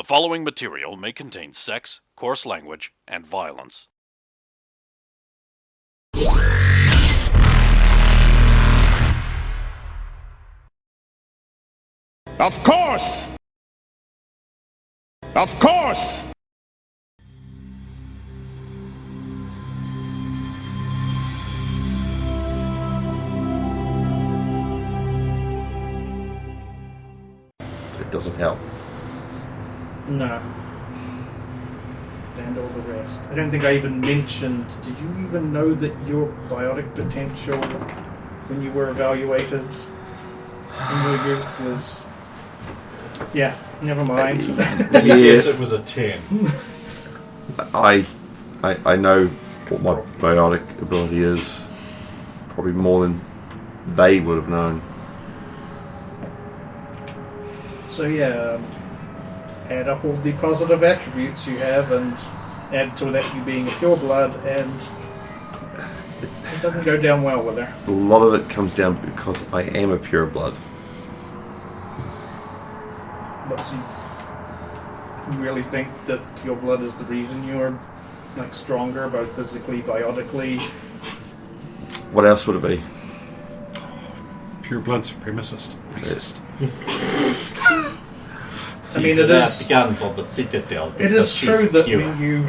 following material may contain sex, coarse language, and violence. Of course! Of course! It doesn't help. No. And all the rest. I don't think I even mentioned, did you even know that your biotic potential when you were evaluated in your youth was... Yeah, never mind. Yes, it was a 10. I know what my biotic ability is. Probably more than they would have known. So yeah, add up all the positive attributes you have and add to that you being a pureblood, and it doesn't go down well with her. A lot of it comes down because I am a pureblood. But so you really think that pure blood is the reason you're like stronger, both physically, biotically? What else would it be? Pure blood supremacist. Racist. I mean, it is. Guns of the Citadel. It is true that pure. when you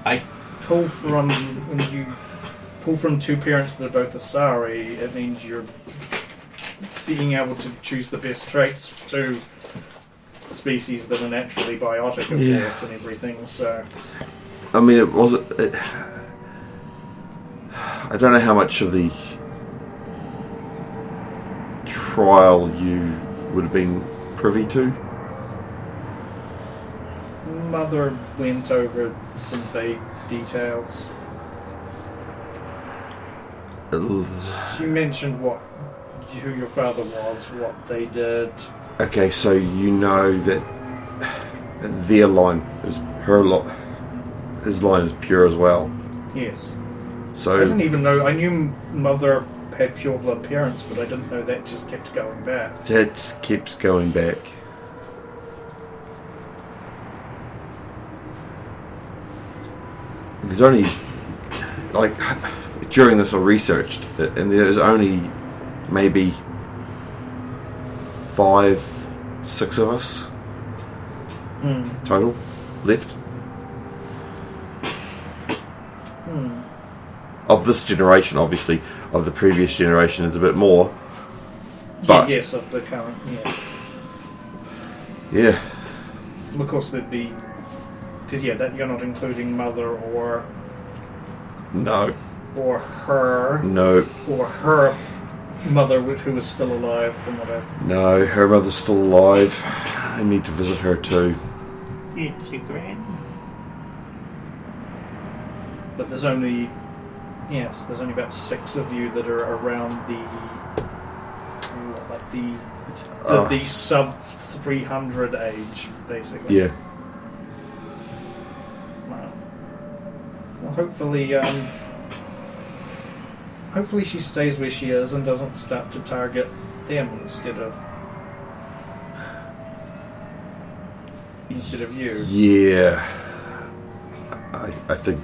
I pull from two parents that are both Asari, it means you're being able to choose the best traits to species that are naturally biotic, of course, and everything. So, I mean, it wasn't. I don't know how much of the trial you would have been privy to. Mother went over some vague details. She mentioned who your father was, what they did. Okay, so you know that their line is his line is pure as well. Yes. So I didn't even know. I knew Mother had pure blood parents, but I didn't know that just kept going back. that keeps going back. There's only, like, during this I researched, and there's only maybe 5, 6 of us total left. Of this generation, obviously. Of the previous generation is a bit more. But yes, of the current, yeah. Of course, there'd be... Because, that you're not including Mother or... No. Or her... No. Or her mother, who was still alive, from what I've... No, her mother's still alive. I need to visit her too. it's your grand. But there's only... Yes, there's only about 6 of you that are around the sub 300 age, basically. Yeah. Well, hopefully she stays where she is and doesn't start to target them instead of you. Yeah. I think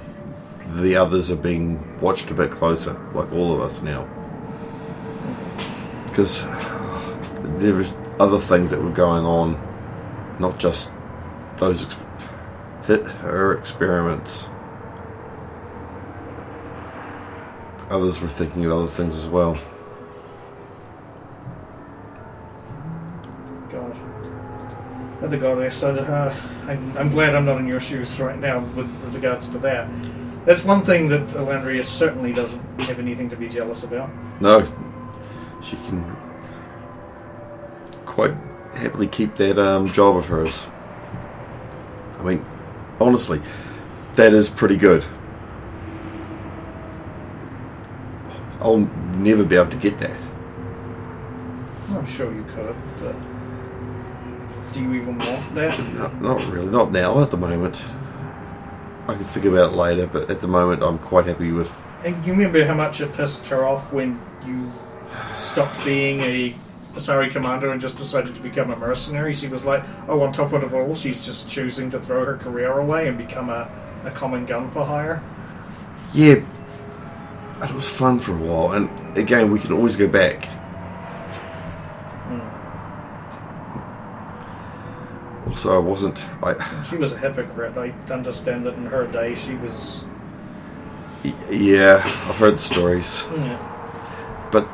the others are being watched a bit closer, like all of us now. Because there was other things that were going on, not just those her experiments. Others were thinking of other things as well. Gosh. Other goddess, I'm glad I'm not in your shoes right now with regards to that. That's one thing that Elandria certainly doesn't have anything to be jealous about. No. She can quite happily keep that job of hers. I mean, honestly, that is pretty good. I'll never be able to get that. I'm sure you could, but do you even want that? Not really. Not now, at the moment. I can think about it later, but at the moment I'm quite happy with... And you remember how much it pissed her off when you stopped being a Asari commander and just decided to become a mercenary. She was like, oh, on top of it all, she's just choosing to throw her career away and become a common gun for hire. Yeah, but it was fun for a while, and again, we could always go back. Also, I wasn't. She was a hypocrite. I understand that in her day she was. Yeah, I've heard the stories. Yeah. But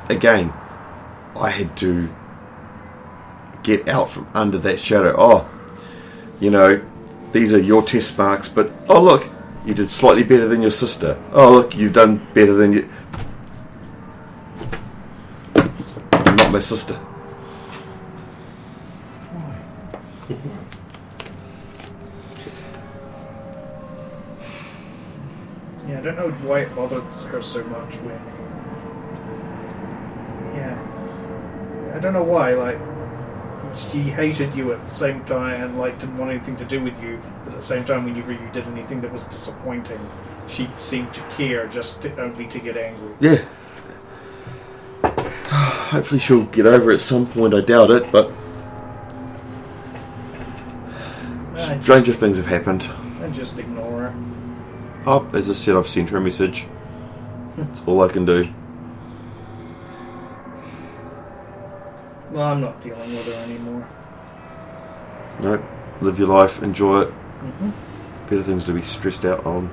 again, I had to get out from under that shadow. Oh, these are your test marks, but oh look, you did slightly better than your sister. Oh look, you've done better than you. You're not my sister. Yeah, I don't know why it bothered her so much when. Yeah. I don't know why, like. She hated you at the same time and, like, didn't want anything to do with you, but at the same time, whenever you did anything that was disappointing, she seemed to care only to get angry. Yeah. Hopefully she'll get over it at some point, I doubt it, but. Stranger things have happened. And just ignore her. Oh, as I said, I've sent her a message. That's all I can do. Well, I'm not dealing with her anymore. Nope. Live your life, enjoy it. Mm-hmm. Better things to be stressed out on.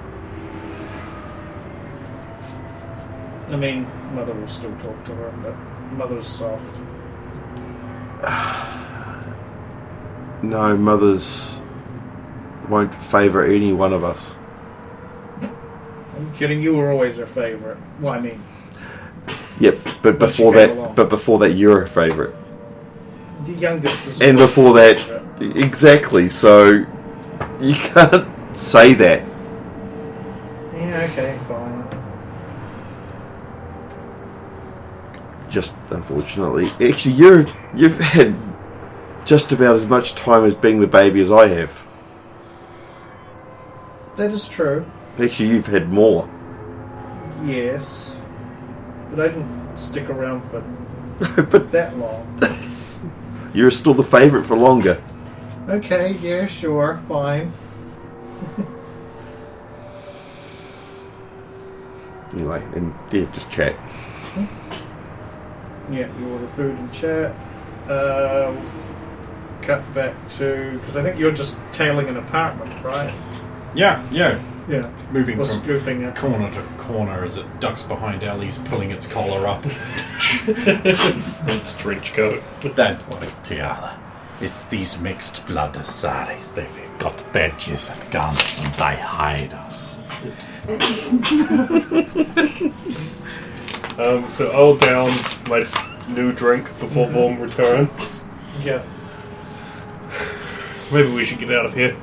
I mean, Mother will still talk to her, but Mother's soft. No, Mothers won't favour any one of us. Are you kidding? You were always her favourite. Well, I mean... Yep, but before that, you're her favourite. The youngest is... And before that, exactly, so you can't say that. Yeah, okay, fine. Just, unfortunately. Actually, you've had just about as much time as being the baby as I have. That is true. Actually, you've had more. Yes. But I didn't stick around for But that long. you're still the favourite for longer. Okay, yeah, sure, fine. Anyway, and yeah, just chat. Yeah, you order food and chat. We'll cut back to... Because I think you're just tailing an apartment, right? Yeah. Yeah. Moving Or from scooping it. corner to corner as it ducks behind Ellie's, pulling its collar up. It's trench coat. Don't worry, Tiara. It's these mixed blood Asaris. They've got badges and guns and they hide us. So I'll down my new drink before Vorm returns. Yeah. Maybe we should get out of here.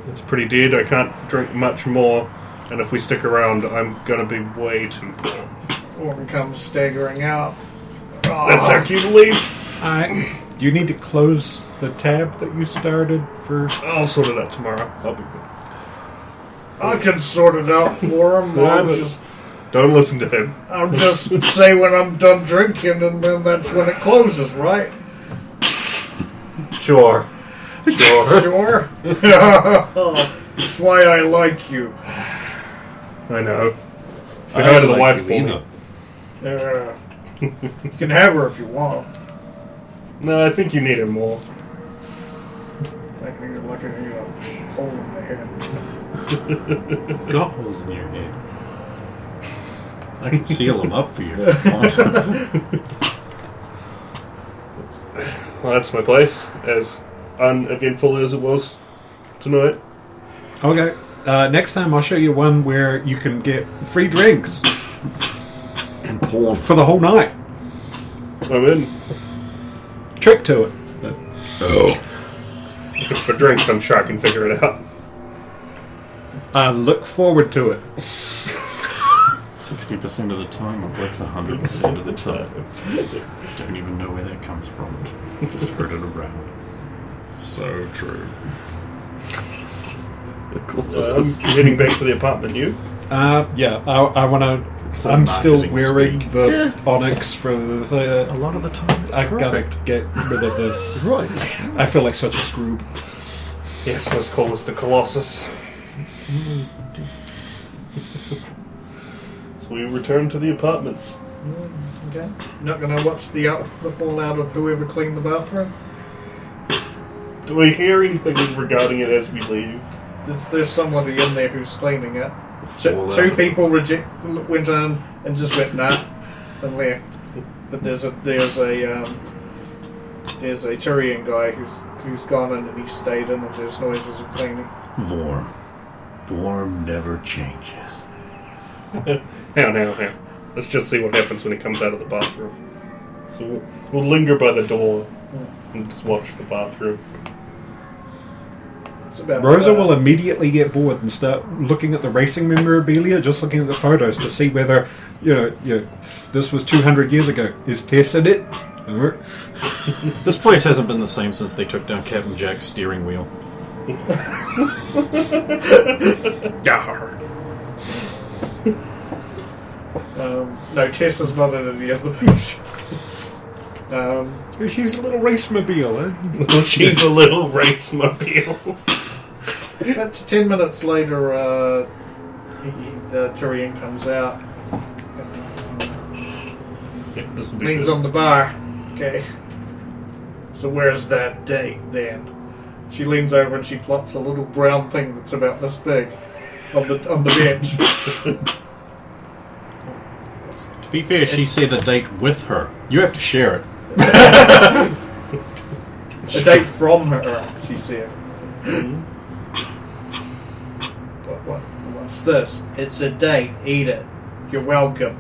It's pretty dead. I can't drink much more, and if we stick around, I'm gonna be way too poor. Orton comes staggering out. That's our cue to leave. Do you need to close the tab that you started for... I'll sort it out tomorrow. I'll be good. I can sort it out for him. Don't listen to him. I'll just say when I'm done drinking, and then that's when it closes, right? Sure. Sure? That's why I like you. I know. Say hi to the wife for me. You can have her if you want. No, I think you need her more. Like you're looking at a hole in the head. You've got holes in your head. I can seal them up for you if you want. Well, that's my place, as uneventful as it was tonight. Okay. Next time I'll show you one where you can get free drinks And porn. for the whole night. I'm in. Trick to it. If it's for drinks, I'm sure I can figure it out. I look forward to it. 60% of the time, it works 100% of the time. Don't even know where that comes from. Just heard it around. So true. Of course So it I'm is. heading back to the apartment. You? Yeah, I want to So I'm still marketing wearing speak. the onyx for the. A lot of the time, it's I gotta perfect. get rid of this. Right. I feel like such a scroob. Yes, let's call this the Colossus. So we return to the apartment. Okay. Not going to watch the fallout of whoever cleaned the bathroom? Do we hear anything regarding it as we leave? There's somebody in there who's cleaning it. Fallout. Two people went in and just went nah and left. But there's a Tyrian guy who's gone in and he stayed in and there's noises of cleaning. Vorm never changes. Hang on. Let's just see what happens when he comes out of the bathroom. So we'll linger by the door and just watch the bathroom. It's about Rosa will immediately get bored and start looking at the racing memorabilia, just looking at the photos to see whether, this was 200 years ago. Is Tess in it? Or- This place hasn't been the same since they took down Captain Jack's steering wheel. Yarr. No, Tess is not in any of the pictures. She's a little race mobile, eh? She's a little race mobile. About 10 minutes later, the Tyrian comes out, This will be leans good. on the bar. Okay. So where's that date then? She leans over and she plops a little brown thing that's about this big on the bench. To be fair, she said a date with her. You have to share it. A date from her, she said. What's this? It's a date. Eat it. You're welcome.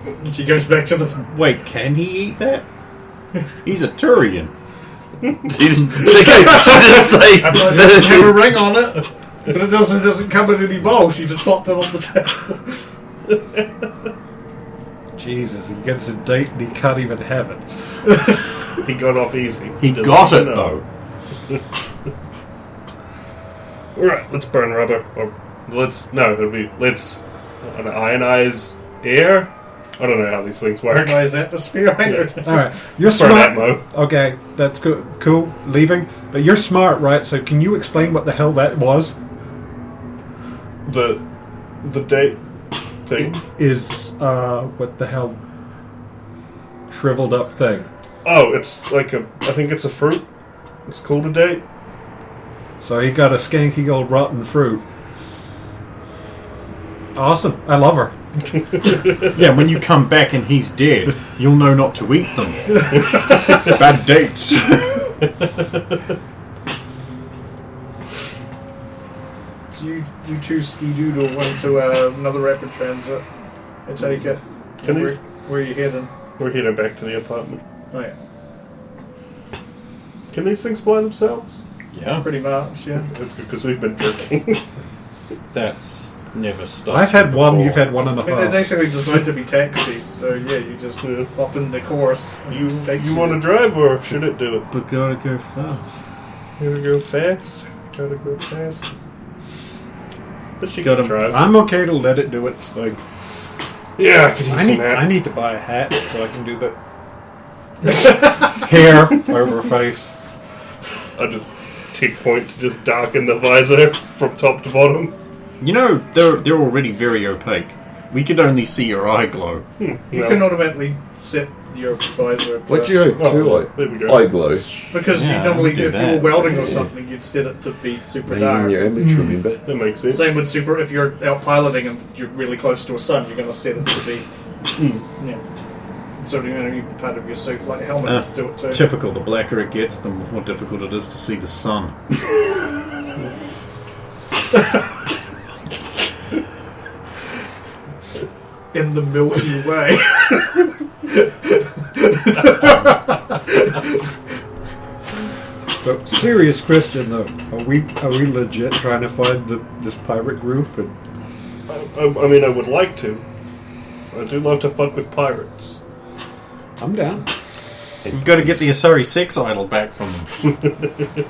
And she goes back to the... Wait, can he eat that? He's a Turian. She didn't say. It doesn't have a ring on it, but it doesn't come in any bowl. She just popped it on the table. Jesus, he gets a date and he can't even have it. He got off easy. He Doesn't got it, know. though. Alright, let's burn rubber. Or let's ionize air? I don't know how these things work. Recognize atmosphere. I don't know. All right, you're Burn smart. Atmo. Okay, that's good. Cool. Leaving, but you're smart, right? So can you explain what the hell that was? The date thing. Is what the hell? Shriveled up thing. Oh, it's like I think it's a fruit. It's called a date. So he got a skanky old rotten fruit. Awesome. I love her. Yeah, when you come back and he's dead, you'll know not to eat them. Bad dates. You two ski-doodle went to another rapid transit. I take it. Can where, these- where are you heading? We're heading back to the apartment. Oh yeah, Can these things fly themselves? Yeah, pretty much. Yeah. That's good because we've been drinking. that's never stopped. I've had one. before. You've had one and a I mean, they're half. basically designed to be taxis, so yeah, you just hop in the course. and You it takes want to drive or should it do it? But gotta go fast. Gotta go fast. Gotta go fast. But she Gotta- can drive. I'm okay to let it do its thing. Yeah, I can use some I hat. need to buy a hat so I can do the hair over face. I'll just take point to just darken the visor from top to bottom. You know, they're already very opaque. We could only see your eye glow. You can automatically set your visor to... What you hope Oh, to there we go. eye glow? Because Yeah, you normally I do, do if you were that. welding or something, you'd set it to be super Maybe dark. in your image, remember? That makes sense. Same with super. If you're out piloting and you're really close to a sun, you're going to set it to be. Yeah. So you're going to need part of your suit, like helmets, do it too. Typical. The blacker it gets, the more difficult it is to see the sun. In the Milky Way. But serious question though, are we legit trying to find this pirate group? And I mean, I would like to. I do love to fuck with pirates. I'm down. We've got to get the Asari sex idol back from them.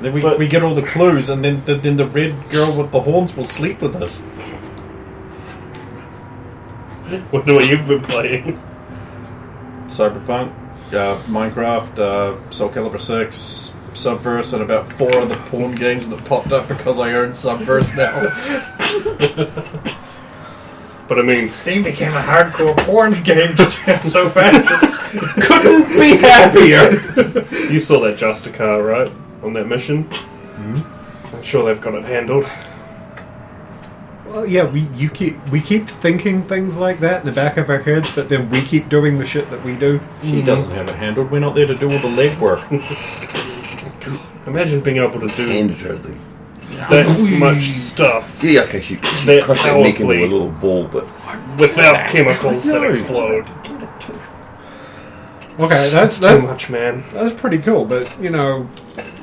Then we get all the clues, and then the red girl with the horns will sleep with us. What have you been playing? Cyberpunk, Minecraft, Soul Calibur 6, Subverse, and about 4 other porn games that popped up because I own Subverse now. But I mean, Steam became a hardcore porn game so fast. Couldn't be happier! you saw that Justicar, right? On that mission? I'm sure they've got it handled. Well, yeah, we keep thinking things like that in the back of our heads, but then we keep doing the shit that we do. She doesn't have it handled. We're not there to do all the legwork. Imagine being able to do Handedly. that much stuff Yeah, okay, she That crushed that neck into a powerfully. little ball, but without chemicals that explode. Okay, That's too much, man. that's pretty cool, but you know,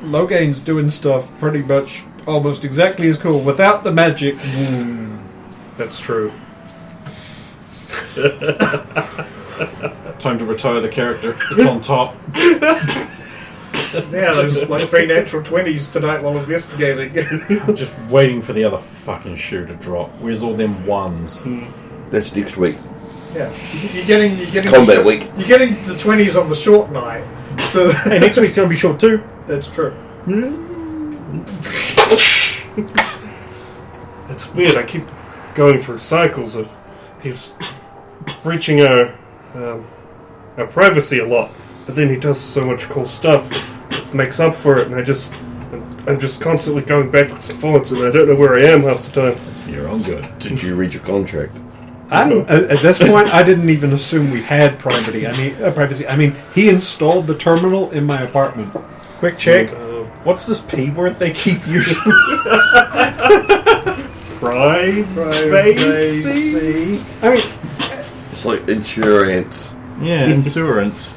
Logain's doing stuff pretty much almost exactly as cool without the magic. That's true. Time to retire the character. It's on top. Yeah, there's like 3 natural 20s tonight while investigating. I'm just waiting for the other fucking shoe to drop. Where's all them ones? that's next week. Yeah, you're getting Combat the week. You're getting the 20s on the short night. So Hey, next week's going to be short too. that's true. It's weird. I keep going through cycles of he's reaching our privacy a lot, but then he does so much cool stuff, makes up for it, and I'm just constantly going backwards and forwards, and I don't know where I am half the time. It's for your own good. Did you read your contract? At this point, I didn't even assume we had privacy. I mean, he installed the terminal in my apartment. Quick check. What's this P word they keep using? Privacy. I mean, It's like insurance. Yeah, insurance.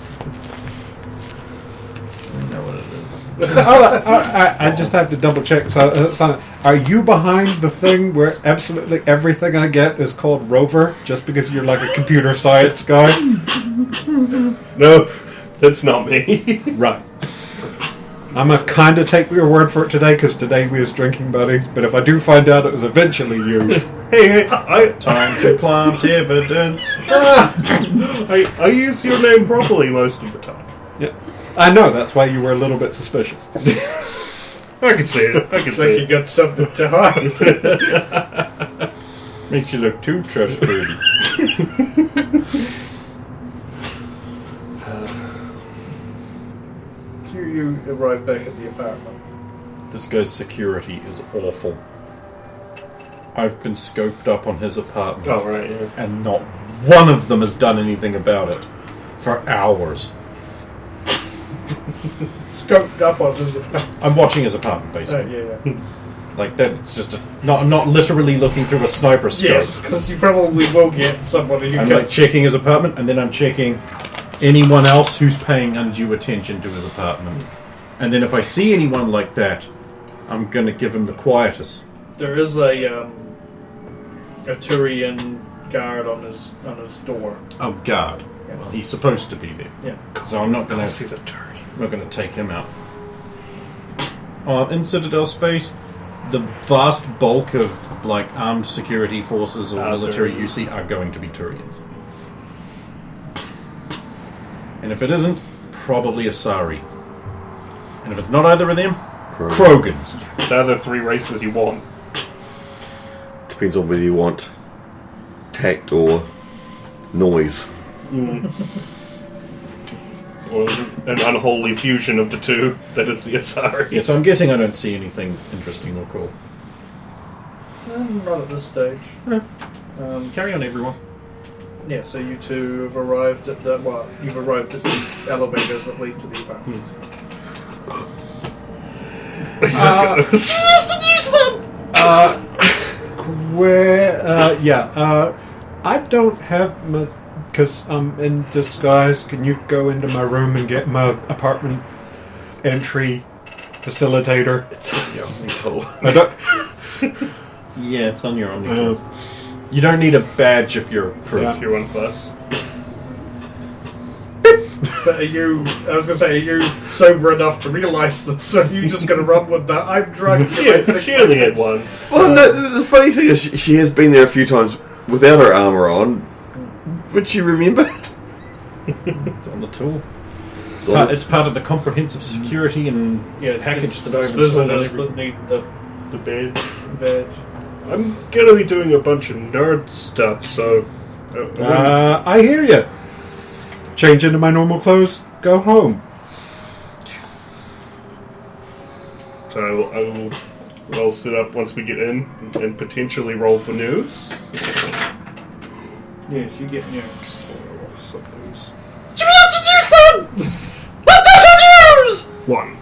I know what it is. I just have to double check. So, are you behind the thing where absolutely everything I get is called Rover just because you're like a computer science guy? No, that's not me. Right. I'm gonna kind of take your word for it today because today we was drinking buddies. But if I do find out it was eventually you, hey, Time to plant evidence. I use your name properly most of the time. yeah, I know that's why you were a little bit suspicious. I can see it. I can It's like see you it. got something to hide. Makes you look too trustworthy. You arrive back at the apartment. This guy's security is awful. I've been scoped up on his apartment, Oh right, yeah. and not one of them has done anything about it for hours. Scoped up on his apartment. I'm watching his apartment, Oh, basically. yeah. Like that. It's just not literally looking through a sniper scope. Yes, because you probably will get somebody who I'm like gets. checking his apartment, and then I'm checking anyone else who's paying undue attention to his apartment. And then if I see anyone like that, I'm gonna give him the quietus. There is a Turian guard on his door. Oh God, Yeah. he's supposed to be there. Yeah. So I'm not gonna. He's a turd. I'm not gonna take him out. In Citadel space, the vast bulk of like armed security forces or military Turians. you see are going to be Turians. And if it isn't, probably Asari. And if it's not either of them, Krogans. They're the 3 races you want. Depends on whether you want tact or noise. Or an unholy fusion of the two that is the Asari. Yeah, so I'm guessing I don't see anything interesting or cool. Not at this stage. Carry on, everyone. Yeah, so you two have arrived at the you've arrived at the elevators that lead to the apartments. I don't have my, because I'm in disguise. Can you go into my room and get my apartment entry facilitator? It's on your Omnitol. I don't, Yeah, it's on your own. You don't need a badge if you're approved. Yeah. If you're 1+. But are you? I was going to say, are you sober enough to realise this? So are you just going to run with the I'm drunk? Yeah, she only had one. Well, no, the funny thing is, she has been there a few times without her armour on, Which you remember? It's on the tool. So It's part of the comprehensive security and Yeah, package that it's I've installed on visitors every... that need the The bed. badge. I'm gonna be doing a bunch of nerd stuff, so. I hear you. Change into my normal clothes, go home. So I'll sit up once we get in and potentially roll for news. Yes, you get news. Roll for some news. One.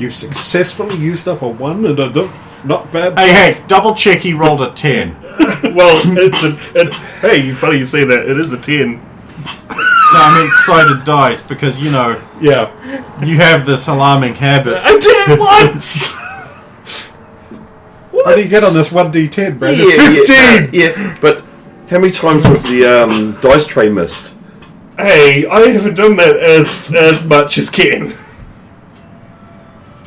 You successfully used up a 1 and a not bad. Hey, double check he rolled a 10. Well, hey, funny you say that. It is a 10. No, I mean sided dice, because, you know, Yeah. you have this alarming habit. I did once! How do you get on this 1d10, Brandon? Yeah, yeah, but how many times was the dice tray missed? Hey, I haven't done that as much as Ken.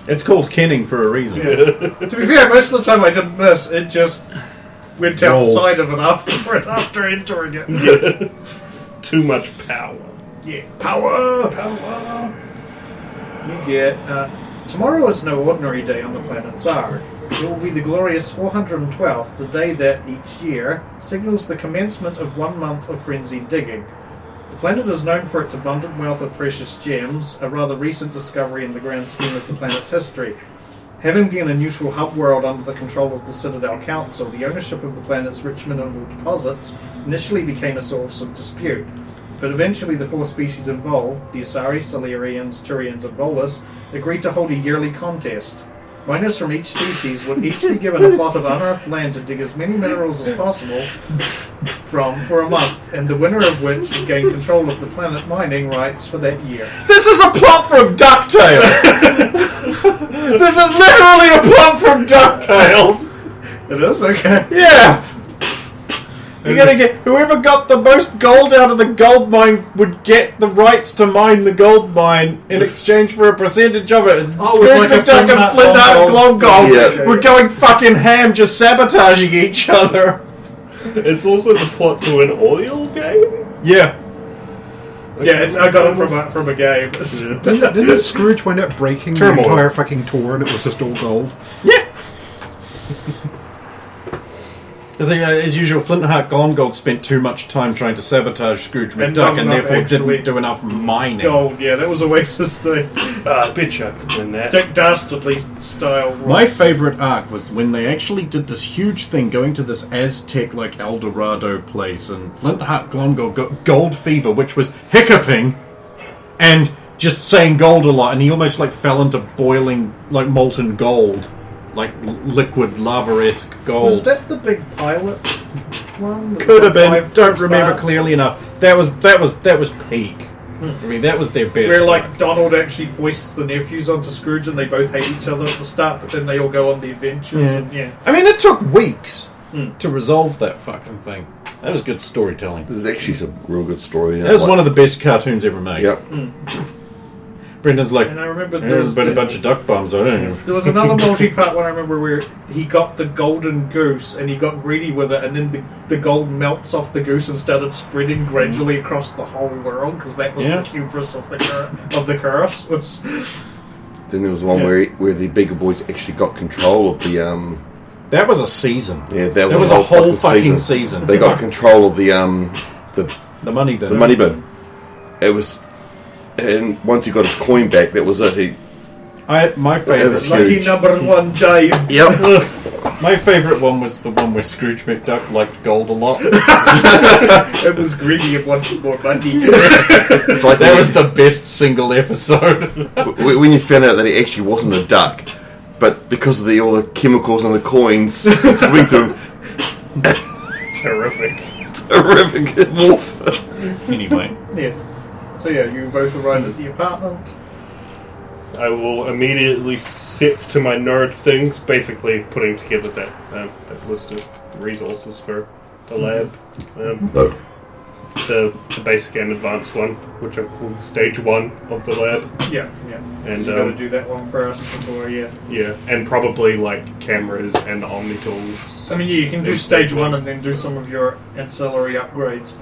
It's called kenning for a reason. To be fair, most of the time I didn't miss. It just went outside of it after entering it. Yeah. Too much power. Yeah, power! You get... tomorrow is no ordinary day on the planet Zarg. It will be the glorious 412th, the day that, each year, signals the commencement of 1 month of frenzied digging. The planet is known for its abundant wealth of precious gems, a rather recent discovery in the grand scheme of the planet's history. Having been a neutral hub world under the control of the Citadel Council, the ownership of the planet's rich mineral deposits initially became a source of dispute. But eventually the 4 species involved, the Asari, Solarians, Turians, and Volus, agreed to hold a yearly contest. Miners from each species would each be given a plot of unearthed land to dig as many minerals as possible from for a month, and the winner of which would gain control of the planet mining rights for that year. This is a plot from DuckTales! This is literally a plot from DuckTales! It is? Okay. Yeah! You're gonna get... Whoever got the most gold out of the gold mine would get the rights to mine the gold mine in exchange for a percentage of it. Oh, it was like a Scrooge McDuck and Flint-Heart Flint-Heart Glomgold Yeah. were going fucking ham just sabotaging each other. It's also the plot to an oil game? Yeah. Yeah, I got it from a game. Didn't Scrooge wind up breaking Turmoil. the entire fucking tour and it was just all gold? Yeah. As usual, Flint-Heart Glomgold spent too much time trying to sabotage Scrooge And McDuck not and enough therefore actually didn't do enough mining. Gold, yeah, that was Oasis thing. I bet you I could win that. Dick Dastardly style. My favourite arc was when they actually did this huge thing going to this Aztec like El Dorado place, and Flint-Heart Glomgold got gold fever, which was hiccuping and just saying gold a lot, and he almost like fell into boiling like molten gold, like liquid lava-esque gold. Was that the big pilot one? Could have been. 5, Don't 6 remember parts? clearly enough. That was peak. I mean, that was their best. Where like arc. Donald actually foists the nephews onto Scrooge and they both hate each other at the start, but then they all go on the adventures. Yeah. And, yeah. I mean, it took weeks to resolve that fucking thing. That was good storytelling. There's actually some real good story. That was one of the best cartoons ever made. Yep. Brendan's like, And I remember there's been a bunch of duck bombs, I don't know. There was another multi-part one I remember where he got the golden goose and he got greedy with it, and then the gold melts off the goose and started spreading gradually across the whole world, because that was Yeah. the hubris of the curse. Was Then there was one where the bigger boys actually got control of the That was a season. yeah, That was a whole fucking season. They got control of the The money bin. money bin. It was, and once he got his coin back, that was it. My It was favorite. lucky huge. number one Dave. Yep. My favorite one was the one where Scrooge McDuck liked gold a lot. It was greedy and wanted more money. It's like That was the best single episode. when you found out that he actually wasn't a duck, but because of all the chemicals and the coins, it's swing through. Terrific. Terrific wolf. Anyway, Yes. So yeah, you both arrived at the apartment. I will immediately sit to my nerd things, basically putting together that list of resources for the lab. The basic and advanced one, which I call stage 1 of the lab. Yeah, yeah. And So you got to do that one first before, yeah. yeah, and probably like cameras and the Omni tools I mean, you can do stage 1 and then do some of your ancillary upgrades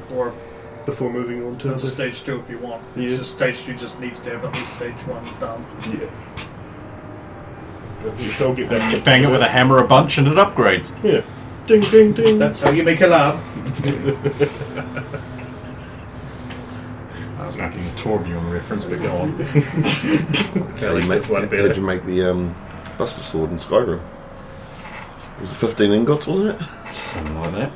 Before moving on to into the stage 2 if you want. It's Yeah. just stage 2 just needs to have at least stage 1 done. Yeah. So I'll get back You bang it with a hammer a bunch and it upgrades. Yeah. Ding, ding, ding. That's how you make a lab. I was making a Torbjorn reference, but go on. I like this one How better. did you make the Buster Sword in Skyrim? It was 15 ingots, wasn't it? Something like that.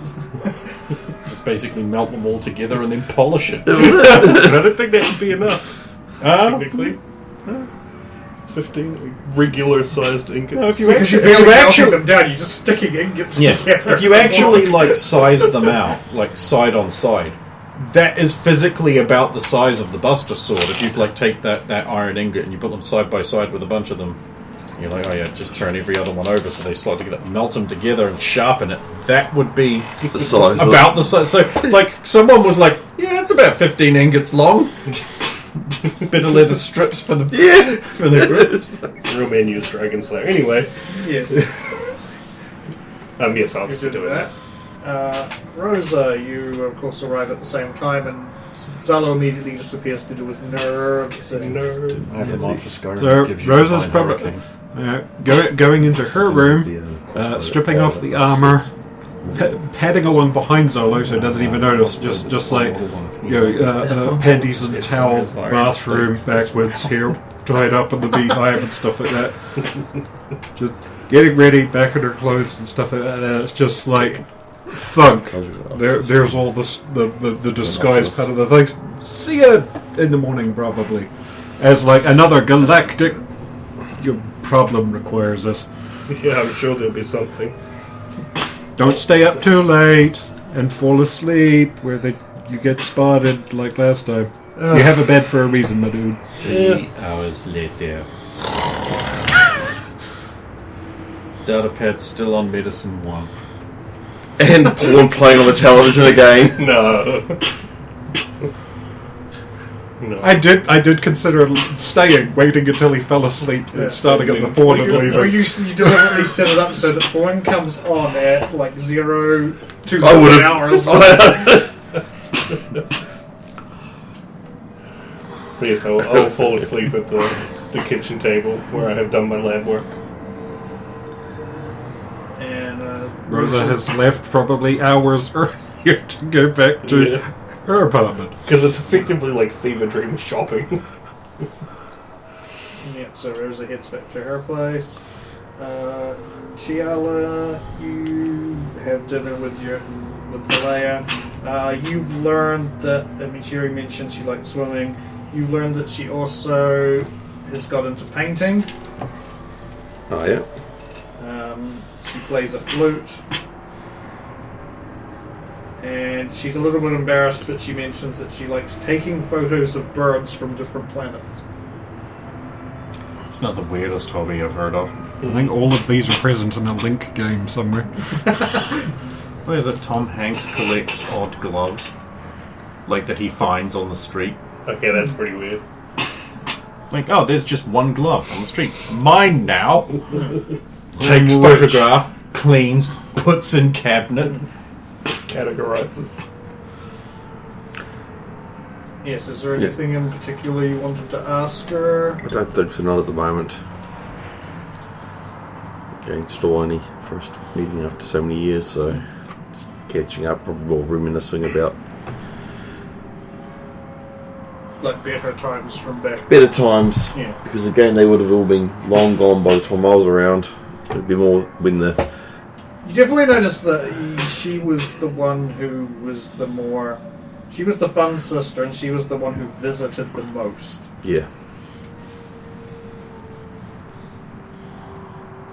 Just basically melt them all together and then polish it. But I don't think that would be enough, technically. 15 regular-sized ingots. No, if you Because you're actually, barely melting actually, them down, you're just sticking ingots yeah, together. if you actually like size them out, like side on side, that is physically about the size of the Buster Sword. If you like take that iron ingot and you put them side by side with a bunch of them, you're like, oh yeah, just turn every other one over so they slide together, melt them together and sharpen it. That would be The size. about the size. So, like, someone was like, yeah, it's about 15 ingots long. Bit of leather strips for the for the Real man used Dragon Slayer. Anyway, Yes, yes, I'll you just did do that. that. Rosa, you of course arrive at the same time, and Zalo immediately disappears to do his nerve thing. Nerd. I have a mod for Skyrim. So that gives you Rosa's Divine probably Hurricane. going into her room, stripping off the armor, padding along behind Zolo so he doesn't even notice. Just like panties and towel, bathroom backwards, hair tied up in the beehive and stuff like that. Just getting ready, back in her clothes and stuff like that. And it's just like thunk. There's all this the disguise part of the things. See ya in the morning probably, as like another galactic. Your problem requires this. Yeah, I'm sure there'll be something. Don't stay up too late and fall asleep where you get spotted like last time. You have a bed for a reason, my dude. 3 hours later. Datapad's still on medicine 1. And porn playing on the television again. No. No. I did consider staying, waiting until he fell asleep and starting at the porn and Or leaving. you deliberately set it up so that porn comes on at like 0 to I would've- hours. But yes, I'll fall asleep at the kitchen table where I have done my lab work. And Rosa has left probably hours earlier to go back to Yeah. her apartment. Because it's effectively like fever dream shopping. yeah, so Rosa heads back to her place. Tiala, you have dinner with Zalea. You've learned that, I mean, Sherry mentioned she liked swimming. You've learned that she also has got into painting. Oh, yeah. She plays a flute. And she's a little bit embarrassed, but she mentions that she likes taking photos of birds from different planets. It's not the weirdest hobby I've heard of. I think all of these are present in a Link game somewhere. What is it? Tom Hanks collects odd gloves. Like that he finds on the street. Okay, that's pretty weird. Like, oh, there's just one glove on the street. Mine now. Takes Which? photograph, cleans, puts in cabinet. Categorizes. Yes, is there anything in particular you wanted to ask her? I don't think so, not at the moment. Again, still only first meeting after so many years, so just catching up, probably reminiscing about Like better times from back. better times. Yeah. Because again, they would have all been long gone by the time I was around. It'd be more when the You definitely noticed that she was the one who was the more... She was the fun sister, and she was the one who visited the most. yeah.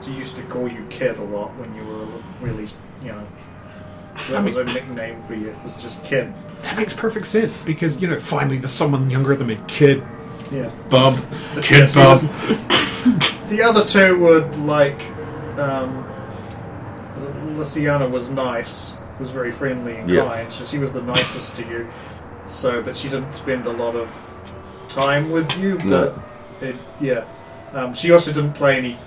She used to call you Kid a lot when you were really, you know... That was a nickname for you. It was just Kid. That makes perfect sense because, finally there's someone younger than me. Kid, Yeah. bub, Yes, kid, he bub. was- The other two would like... Lysiana was nice, was very friendly and Yeah. kind, so she was the nicest to you. So, but she didn't spend a lot of time with you. No. But she also didn't play any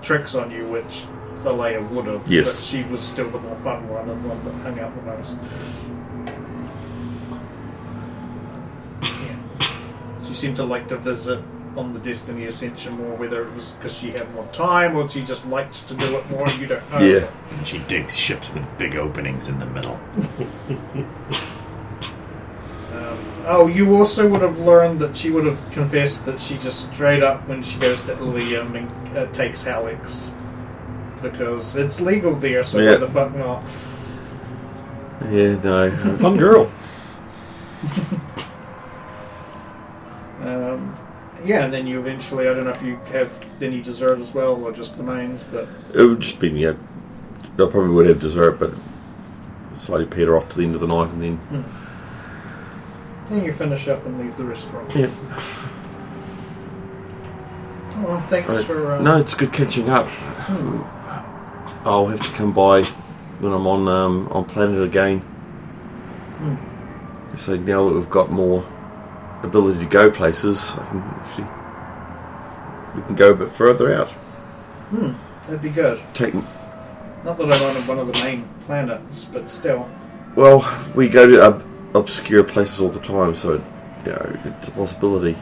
tricks on you, which Thalia would have. Yes. But she was still the more fun one and one that hung out the most. Yeah. She seemed to like to visit on the Destiny Ascension more, whether it was because she had more time or she just liked to do it more, you don't know. Yeah. She digs ships with big openings in the middle. You also would have learned that she would have confessed that she just straight up, when she goes to Ilium, and takes Hallex. Because it's legal there, so why the fuck not? Yeah, no. Fun girl. And then you eventually, I don't know if you have any dessert as well, or just the mains, but... It would just be, I probably would have dessert, but slightly peter off to the end of the night and then... Then you finish up and leave the restaurant. Yeah. Well, thanks for... No, it's good catching up. I'll have to come by when I'm on Planet again. So now that we've got more ability to go places, we can go a bit further out. That'd be good. Not that I'm on one of the main planets, but still. Well, we go to obscure places all the time, so it's a possibility.